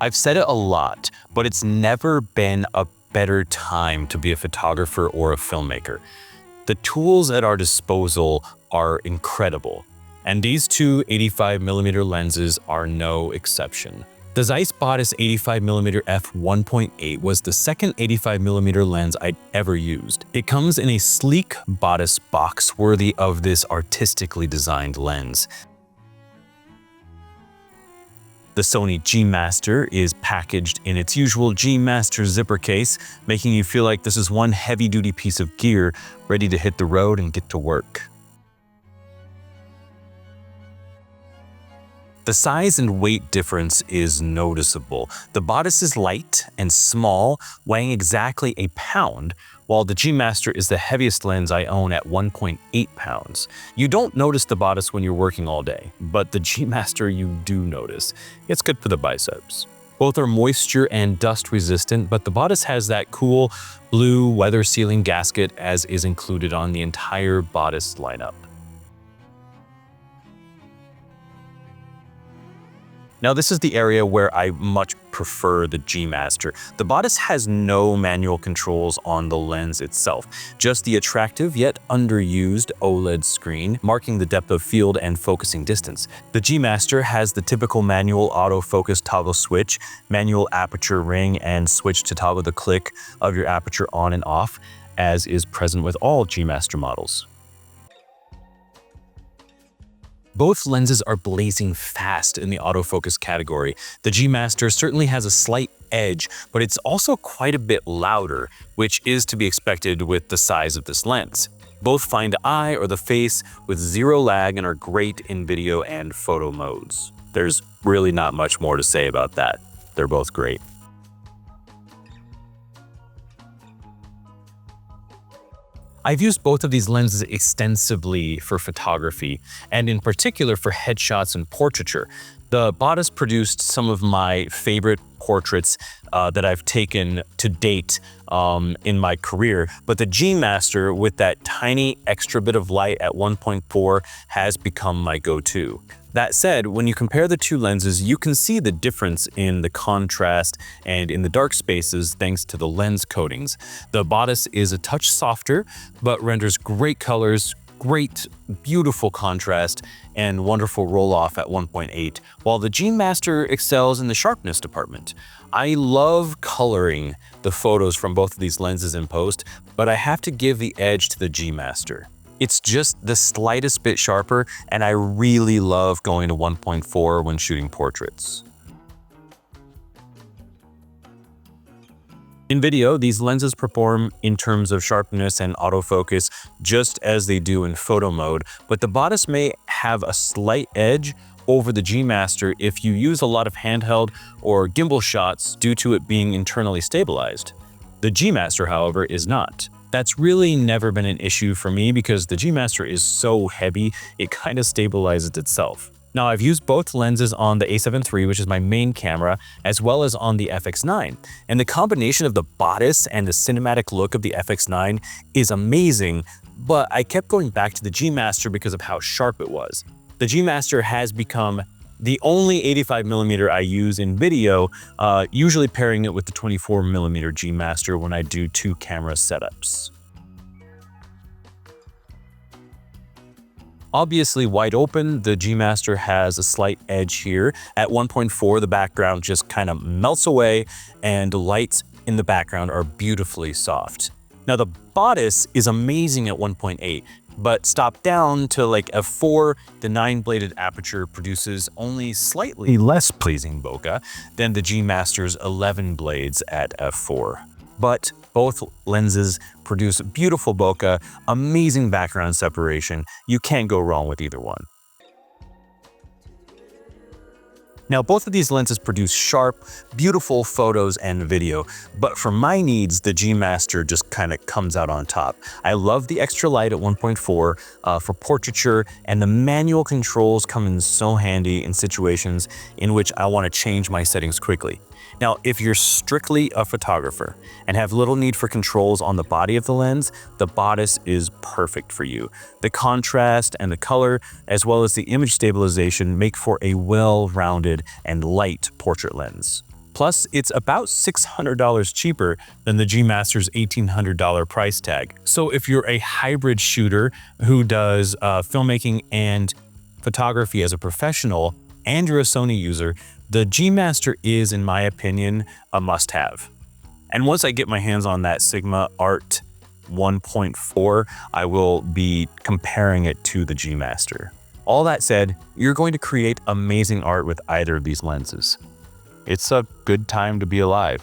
I've said it a lot, but it's never been a better time to be a photographer or a filmmaker. The tools at our disposal are incredible, and these two 85mm lenses are no exception. The Zeiss Batis 85mm f1.8 was the second 85mm lens I'd ever used. It comes in a sleek Batis box worthy of this artistically designed lens. The Sony G Master is packaged in its usual G Master zipper case, making you feel like this is one heavy-duty piece of gear ready to hit the road and get to work. The size and weight difference is noticeable. The Batis is light and small, weighing exactly a pound, while the G Master is the heaviest lens I own at 1.8 pounds. You don't notice the Batis when you're working all day, but the G Master you do notice. It's good for the biceps. Both are moisture and dust resistant, but the Batis has that cool blue weather sealing gasket as is included on the entire Batis lineup. Now this is the area where I much prefer the G Master. The Batis has no manual controls on the lens itself, just the attractive yet underused OLED screen marking the depth of field and focusing distance. The G Master has the typical manual autofocus toggle switch, manual aperture ring, and switch to toggle the click of your aperture on and off, as is present with all G Master models. Both lenses are blazing fast in the autofocus category. The G Master certainly has a slight edge, but it's also quite a bit louder, which is to be expected with the size of this lens. Both find eye or the face with zero lag and are great in video and photo modes. There's really not much more to say about that. They're both great. I've used both of these lenses extensively for photography, and in particular for headshots and portraiture. The Batis produced some of my favorite portraits that I've taken to date in my career, but the G Master with that tiny extra bit of light at 1.4 has become my go-to. That said, when you compare the two lenses, you can see the difference in the contrast and in the dark spaces thanks to the lens coatings. The Batis is a touch softer, but renders great colors, great, beautiful contrast, and wonderful roll-off at 1.8, while the G Master excels in the sharpness department. I love coloring the photos from both of these lenses in post, but I have to give the edge to the G Master. It's just the slightest bit sharper, and I really love going to 1.4 when shooting portraits. In video, these lenses perform in terms of sharpness and autofocus just as they do in photo mode, but the Batis may have a slight edge over the G Master if you use a lot of handheld or gimbal shots due to it being internally stabilized. The G Master, however, is not. That's really never been an issue for me because the G Master is so heavy, it kind of stabilizes itself. Now, I've used both lenses on the A7 III, which is my main camera, as well as on the FX9. And the combination of the Batis and the cinematic look of the FX9 is amazing, but I kept going back to the G Master because of how sharp it was. The G Master has become the only 85mm I use in video, usually pairing it with the 24mm G Master when I do two camera setups. Obviously wide open, the G Master has a slight edge here. At 1.4, the background just kind of melts away and the lights in the background are beautifully soft. Now the Batis is amazing at 1.8, but stopped down to like f4, the 9-bladed aperture produces only slightly less pleasing bokeh than the G Master's 11 blades at f4. But both lenses produce beautiful bokeh, amazing background separation. You can't go wrong with either one. Now, both of these lenses produce sharp, beautiful photos and video, but for my needs, the G Master just kind of comes out on top. I love the extra light at 1.4 for portraiture, and the manual controls come in so handy in situations in which I want to change my settings quickly. Now, if you're strictly a photographer and have little need for controls on the body of the lens, the Batis is perfect for you. The contrast and the color, as well as the image stabilization, make for a well-rounded and light portrait lens. Plus, it's about $600 cheaper than the G Master's $1,800 price tag. So if you're a hybrid shooter who does filmmaking and photography as a professional, and you're a Sony user, the G Master is, in my opinion, a must-have. And once I get my hands on that Sigma Art 1.4, I will be comparing it to the G Master. All that said, you're going to create amazing art with either of these lenses. It's a good time to be alive.